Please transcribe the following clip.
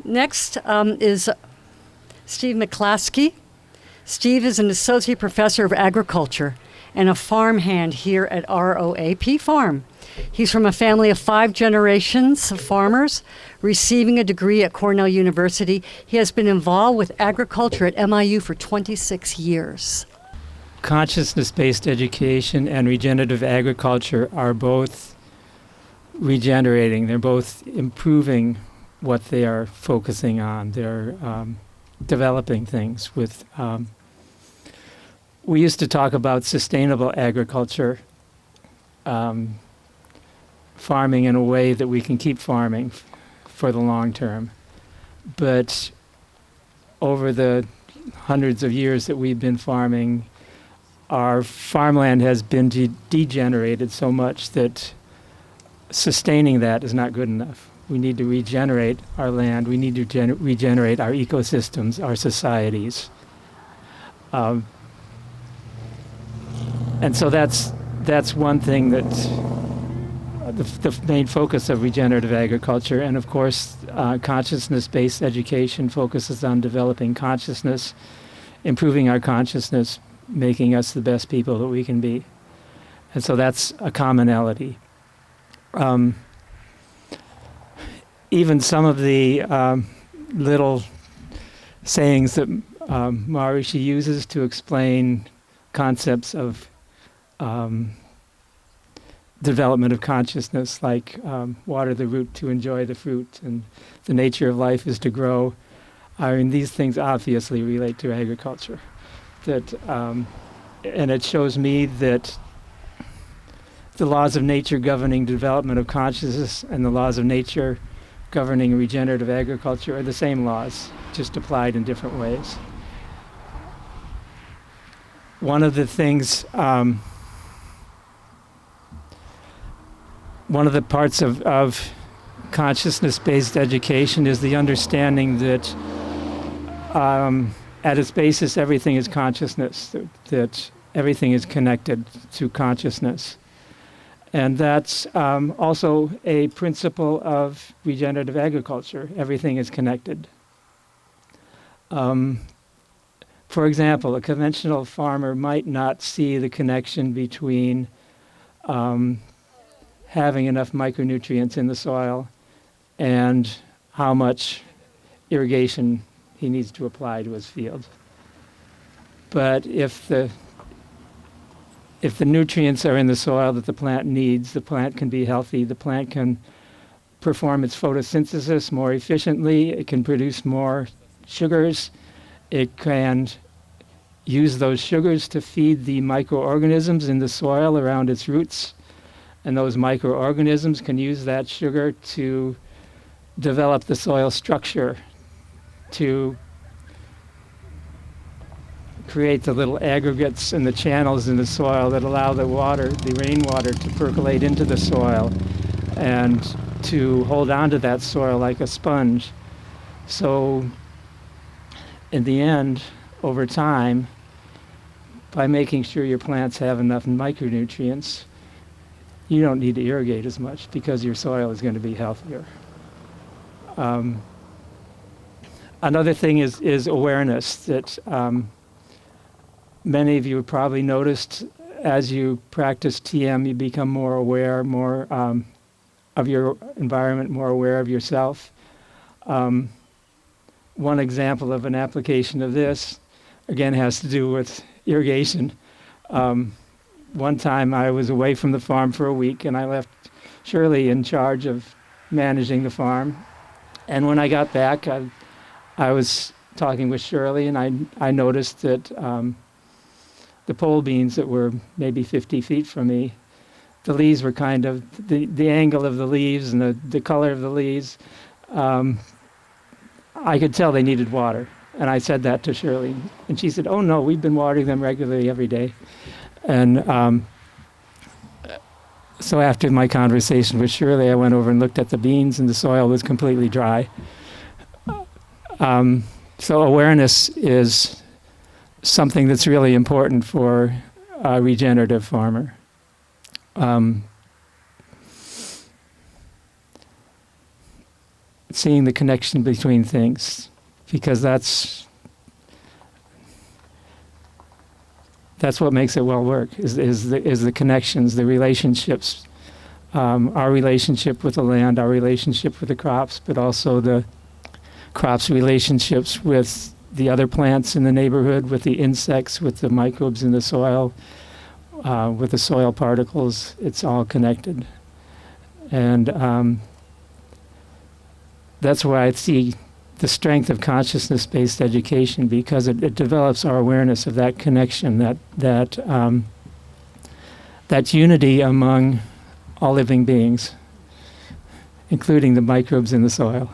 Next is Steve McLaskey. Steve is an associate professor of agriculture and a farmhand here at ROAP Farm. He's from a family of 5 generations of farmers, receiving a degree at Cornell University. He has been involved with agriculture at MIU for 26 years. Consciousness-based education and regenerative agriculture are both regenerating. They're both improving what they are focusing on. They're developing things with... we used to talk about sustainable agriculture, farming in a way that we can keep farming for the long term. But over the hundreds of years that we've been farming, our farmland has been degenerated so much that sustaining that is not good enough. We need to regenerate our land. We need to regenerate our ecosystems, our societies. And so that's one thing that the main focus of regenerative agriculture. And of course, consciousness-based education focuses on developing consciousness, improving our consciousness, making us the best people that we can be. And so that's a commonality. Even some of the little sayings that Maharishi uses to explain concepts of development of consciousness, like water the root to enjoy the fruit, and the nature of life is to grow. I mean, these things obviously relate to agriculture. That, and it shows me that the laws of nature governing development of consciousness and the laws of nature governing regenerative agriculture are the same laws, just applied in different ways. One of the things, one of the parts of consciousness-based education is the understanding that at its basis everything is consciousness, that everything is connected to consciousness. And that's also a principle of regenerative agriculture. Everything is connected. For example, a conventional farmer might not see the connection between having enough micronutrients in the soil and how much irrigation he needs to apply to his field. But if the nutrients are in the soil that the plant needs, the plant can be healthy, the plant can perform its photosynthesis more efficiently, it can produce more sugars, it can use those sugars to feed the microorganisms in the soil around its roots, and those microorganisms can use that sugar to develop the soil structure, to create the little aggregates and the channels in the soil that allow the water, the rainwater, to percolate into the soil and to hold on to that soil like a sponge. So in the end, over time, by making sure your plants have enough micronutrients, you don't need to irrigate as much because your soil is going to be healthier. Another thing is awareness that many of you have probably noticed as you practice TM, you become more aware, more of your environment, more aware of yourself. One example of an application of this, again, has to do with irrigation. One time I was away from the farm for a week and I left Shirley in charge of managing the farm. And when I got back, I was talking with Shirley and I noticed that the pole beans that were maybe 50 feet from me, the leaves were kind of, the angle of the leaves and the color of the leaves, I could tell they needed water. And I said that to Shirley. And she said, "Oh no, we've been watering them regularly every day." And so after my conversation with Shirley, I went over and looked at the beans and the soil was completely dry. So awareness is something that's really important for a regenerative farmer. seeing the connection between things, because that's what makes it well work, is the connections, the relationships, our relationship with the land, our relationship with the crops, but also the crops' relationships with the other plants in the neighborhood, with the insects, with the microbes in the soil, with the soil particles. It's all connected. And that's why I see the strength of consciousness-based education, because it develops our awareness of that connection, that unity among all living beings, including the microbes in the soil.